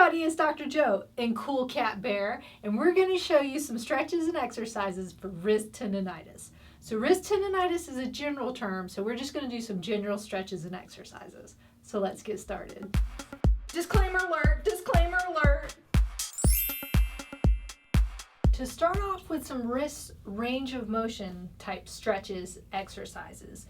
everybody, it's Dr. Joe and Cool Cat Bear, and we're going to show you some stretches and exercises for wrist tendonitis. So wrist tendonitis is a general term, so we're just going to do some general stretches and exercises. So let's get started. Disclaimer alert, disclaimer alert. To start off with some wrist range of motion type stretches, exercises,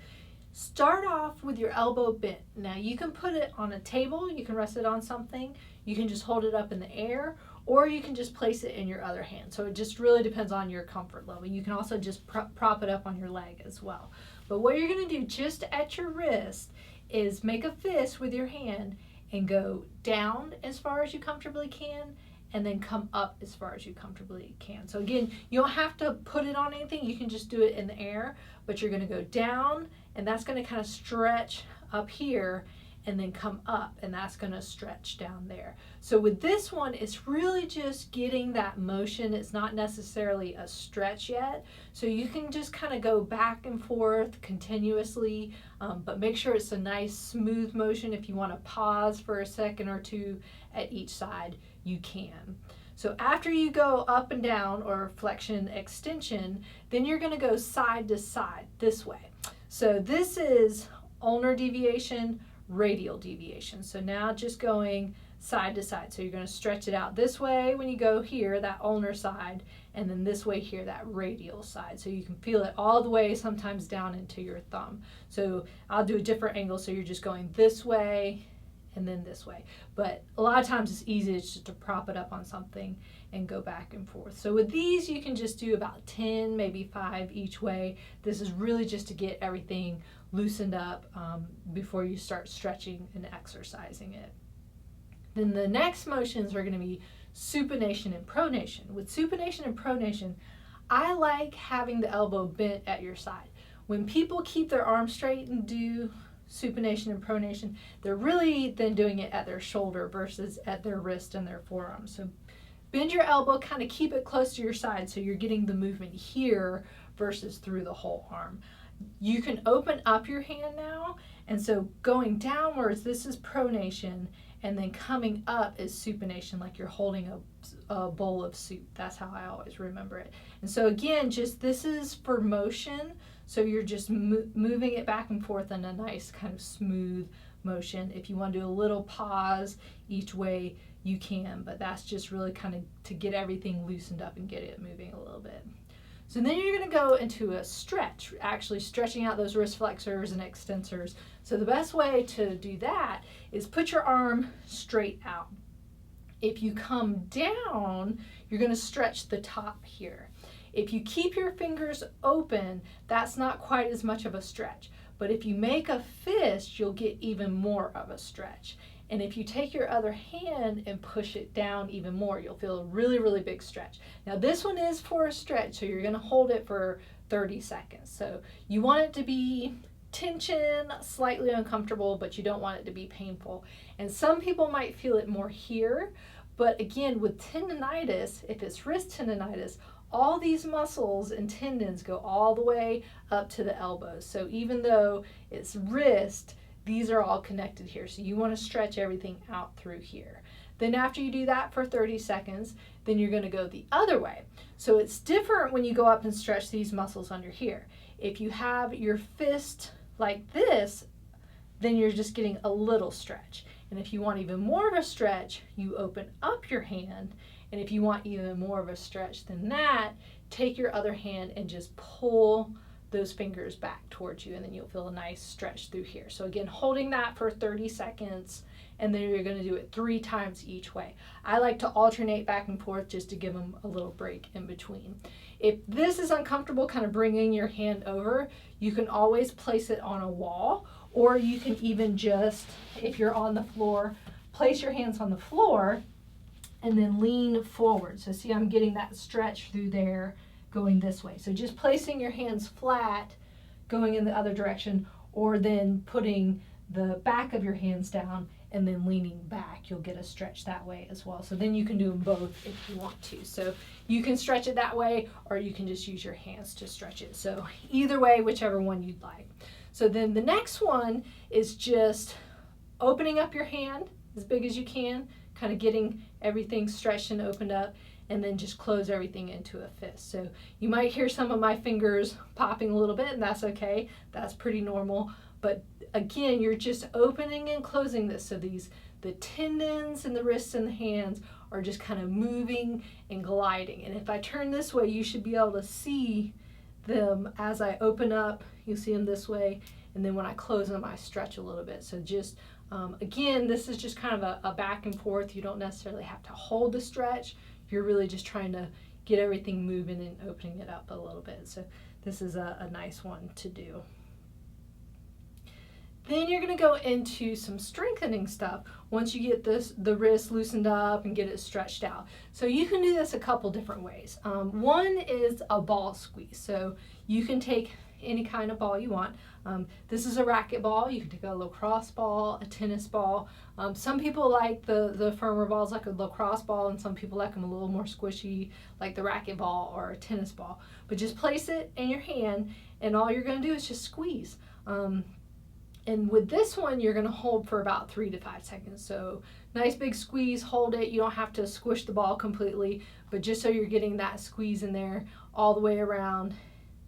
start off with your elbow bent. Now you can put it on a table, you can rest it on something, you can just hold it up in the air, or you can just place it in your other hand. So it just really depends on your comfort level. You can also just prop it up on your leg as well. But what you're going to do just at your wrist is make a fist with your hand and go down as far as you comfortably can, and then come up as far as you comfortably can. So again, you don't have to put it on anything, you can just do it in the air, but you're gonna go down, and that's gonna kind of stretch up here, and then come up, and that's gonna stretch down there. So with this one, it's really just getting that motion. It's not necessarily a stretch yet. So you can just kind of go back and forth continuously, but make sure it's a nice smooth motion. If you wanna pause for a second or two at each side, you can. So after you go up and down, or flexion extension, then you're gonna go side to side this way. So this is ulnar deviation, radial deviation. So now just going side to side. So you're going to stretch it out this way when you go here, that ulnar side, and then this way here, that radial side. So you can feel it all the way, sometimes down into your thumb. So I'll do a different angle. So you're just going this way and then this way. But a lot of times it's easy just to prop it up on something and go back and forth. So with these, you can just do about 10, maybe 5 each way. This is really just to get everything loosened up before you start stretching and exercising it. Then the next motions are going to be supination and pronation. With supination and pronation, I like having the elbow bent at your side. When people keep their arms straight and do supination and pronation, they're really then doing it at their shoulder versus at their wrist and their forearm. So bend your elbow, kind of keep it close to your side so you're getting the movement here versus through the whole arm. You can open up your hand now, and so going downwards, this is pronation, and then coming up is supination, like you're holding a bowl of soup. That's how I always remember it. And so again, just this is for motion, so you're just moving it back and forth in a nice kind of smooth motion. If you want to do a little pause each way, you can, but that's just really kind of to get everything loosened up and get it moving a little bit. So then you're going to go into a stretch, actually stretching out those wrist flexors and extensors. So the best way to do that is put your arm straight out. If you come down, you're going to stretch the top here. If you keep your fingers open, that's not quite as much of a stretch. But if you make a fist, you'll get even more of a stretch. And if you take your other hand and push it down even more, you'll feel a really, really big stretch. Now this one is for a stretch, so you're gonna hold it for 30 seconds. So you want it to be tension, slightly uncomfortable, but you don't want it to be painful. And some people might feel it more here, but again, with tendonitis, if it's wrist tendonitis, all these muscles and tendons go all the way up to the elbows. So even though it's wrist, these are all connected here. So you want to stretch everything out through here. Then after you do that for 30 seconds, then you're going to go the other way. So it's different when you go up and stretch these muscles under here. If you have your fist like this, then you're just getting a little stretch. And if you want even more of a stretch, you open up your hand. And if you want even more of a stretch than that, take your other hand and just pull those fingers back towards you, and then you'll feel a nice stretch through here. So again, holding that for 30 seconds, and then you're going to do it 3 times each way. I like to alternate back and forth just to give them a little break in between. If this is uncomfortable, kind of bringing your hand over, you can always place it on a wall, or you can even just, if you're on the floor, place your hands on the floor and then lean forward. So see, I'm getting that stretch through there going this way. So just placing your hands flat, going in the other direction, or then putting the back of your hands down and then leaning back, you'll get a stretch that way as well. So then you can do them both if you want to. So you can stretch it that way, or you can just use your hands to stretch it. So either way, whichever one you'd like. So then the next one is just opening up your hand as big as you can, kind of getting everything stretched and opened up, and then just close everything into a fist. So you might hear some of my fingers popping a little bit, and that's okay. That's pretty normal. But again, you're just opening and closing this. So the tendons in the wrists and the hands are just kind of moving and gliding. And if I turn this way, you should be able to see them as I open up. You'll see them this way. And then when I close them, I stretch a little bit. So just, again, this is just kind of a back and forth. You don't necessarily have to hold the stretch. You're really just trying to get everything moving and opening it up a little bit. So this is a nice one to do. Then you're going to go into some strengthening stuff once you get the wrist loosened up and get it stretched out. So you can do this a couple different ways. One is a ball squeeze. So you can take any kind of ball you want. This is a racket ball. You can take a lacrosse ball, a tennis ball. Some people like the firmer balls like a lacrosse ball, and some people like them a little more squishy like the racket ball or a tennis ball. But just place it in your hand, and all you're going to do is just squeeze. And with this one, you're going to hold for about 3 to 5 seconds. So nice big squeeze, hold it. You don't have to squish the ball completely, but just so you're getting that squeeze in there all the way around,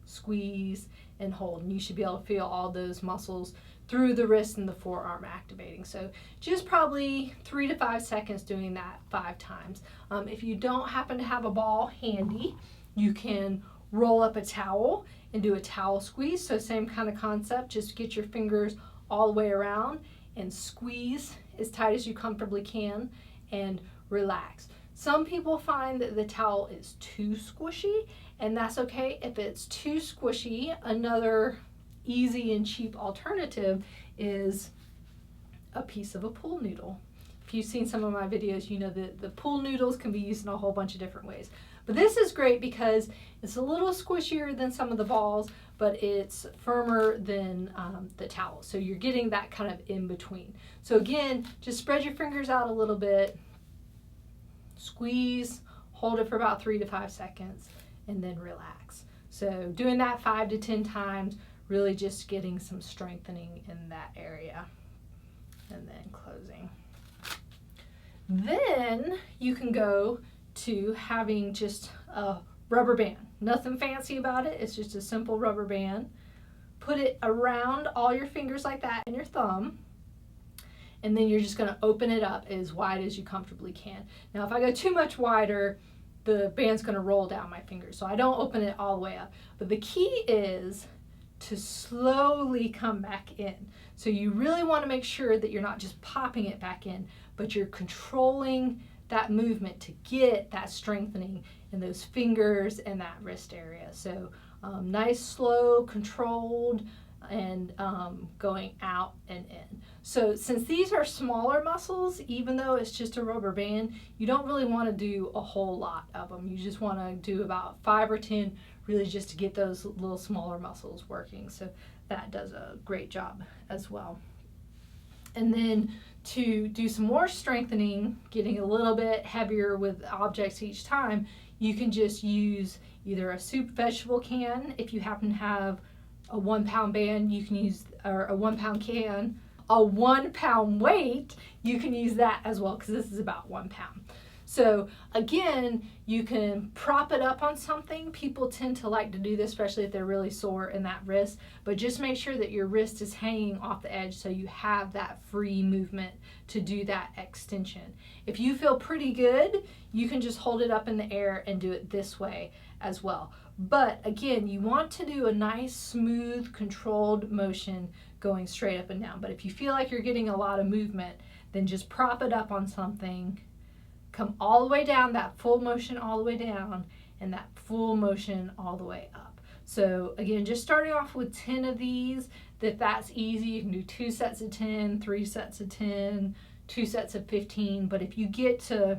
squeeze and hold. And you should be able to feel all those muscles through the wrist and the forearm activating. So just probably 3 to 5 seconds doing that 5 times. If you don't happen to have a ball handy, you can roll up a towel and do a towel squeeze. So same kind of concept, just get your fingers all the way around and squeeze as tight as you comfortably can and relax. Some people find that the towel is too squishy, and that's okay. If it's too squishy, another easy and cheap alternative is a piece of a pool noodle. If you've seen some of my videos, you know that the pool noodles can be used in a whole bunch of different ways. But this is great because it's a little squishier than some of the balls, but it's firmer than the towel. So you're getting that kind of in between. So again, just spread your fingers out a little bit, squeeze, hold it for about 3 to 5 seconds, and then relax. So doing that 5 to 10 times, really just getting some strengthening in that area. And then closing. Then you can go to having just a rubber band. Nothing fancy about it. It's just a simple rubber band. Put it around all your fingers like that and your thumb. And then you're just going to open it up as wide as you comfortably can. Now, if I go too much wider, the band's going to roll down my fingers. So I don't open it all the way up. But the key is to slowly come back in. So you really want to make sure that you're not just popping it back in, but you're controlling that movement to get that strengthening in those fingers and that wrist area. So nice, slow, controlled, and going out and in. So since these are smaller muscles, even though it's just a rubber band, you don't really want to do a whole lot of them. You just want to do about 5 or 10, really just to get those little smaller muscles working. So that does a great job as well. And then to do some more strengthening, getting a little bit heavier with objects each time, you can just use either a soup vegetable can. If you happen to have a 1 pound band, you can use, or a 1 pound can, a 1 pound weight, you can use that as well, because this is about 1 pound. So again, you can prop it up on something. People tend to like to do this, especially if they're really sore in that wrist, but just make sure that your wrist is hanging off the edge so you have that free movement to do that extension. If you feel pretty good, you can just hold it up in the air and do it this way as well. But again, you want to do a nice, smooth, controlled motion going straight up and down. But if you feel like you're getting a lot of movement, then just prop it up on something, come all the way down, that full motion all the way down, and that full motion all the way up. So again, just starting off with 10 of these, if that's easy, you can do 2 sets of 10, 3 sets of 10, 2 sets of 15. But if you get to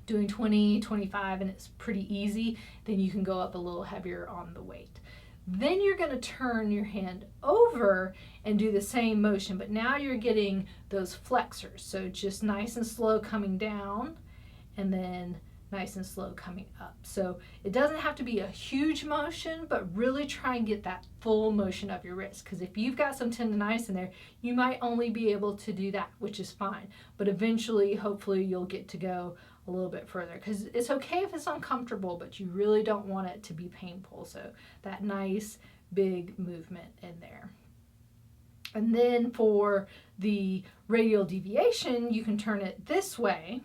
doing 20, 25, and it's pretty easy, then you can go up a little heavier on the weight. Then you're going to turn your hand over and do the same motion, but now you're getting those flexors. So just nice and slow coming down, and then nice and slow coming up. So it doesn't have to be a huge motion, but really try and get that full motion of your wrist, because if you've got some tendonitis in there, you might only be able to do that, which is fine. But eventually, hopefully, you'll get to go a little bit further, because it's okay if it's uncomfortable, but you really don't want it to be painful. So that nice big movement in there. And then for the radial deviation, you can turn it this way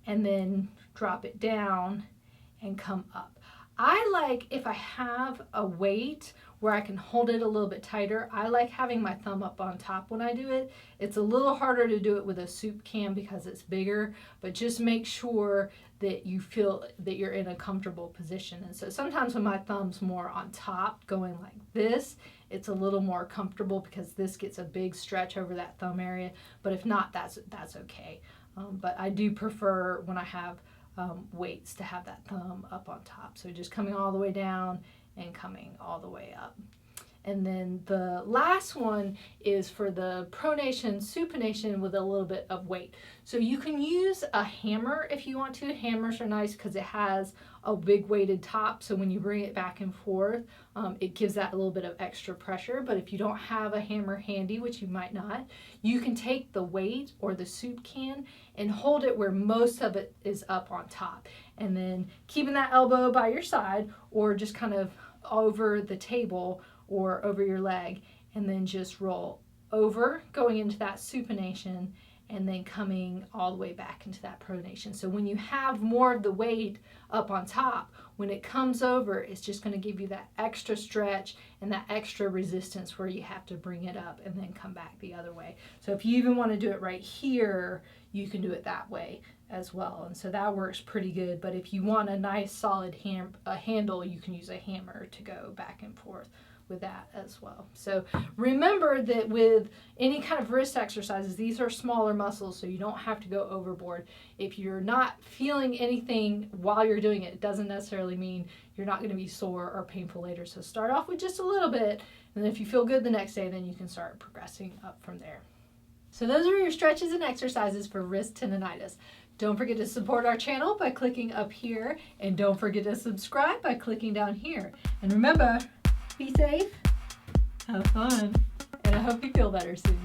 and then drop it down and come up. I like, if I have a weight where I can hold it a little bit tighter, I like having my thumb up on top when I do it. It's a little harder to do it with a soup can because it's bigger, but just make sure that you feel that you're in a comfortable position. And so sometimes when my thumb's more on top going like this, it's a little more comfortable because this gets a big stretch over that thumb area. But if not, that's okay. But I do prefer when I have weights to have that thumb up on top. So just coming all the way down and coming all the way up. And then the last one is for the Pronation Supination with a little bit of weight. So you can use a hammer if you want to. Hammers are nice because it has a big weighted top. So when you bring it back and forth, it gives that a little bit of extra pressure. But if you don't have a hammer handy, which you might not, you can take the weight or the soup can and hold it where most of it is up on top. And then keeping that elbow by your side or just kind of over the table or over your leg, and then just roll over, going into that supination, and then coming all the way back into that pronation. So when you have more of the weight up on top, when it comes over, it's just going to give you that extra stretch and that extra resistance where you have to bring it up and then come back the other way. So if you even want to do it right here, you can do it that way as well. And so that works pretty good. But if you want a nice solid handle, you can use a hammer to go back and forth with that as well. So remember that with any kind of wrist exercises, these are smaller muscles, so you don't have to go overboard. If you're not feeling anything while you're doing it, it doesn't necessarily mean you're not going to be sore or painful later. So start off with just a little bit, and then if you feel good the next day, then you can start progressing up from there. So those are your stretches and exercises for wrist tendonitis. Don't forget to support our channel by clicking up here, and don't forget to subscribe by clicking down here. And remember, be safe, have fun, and I hope you feel better soon.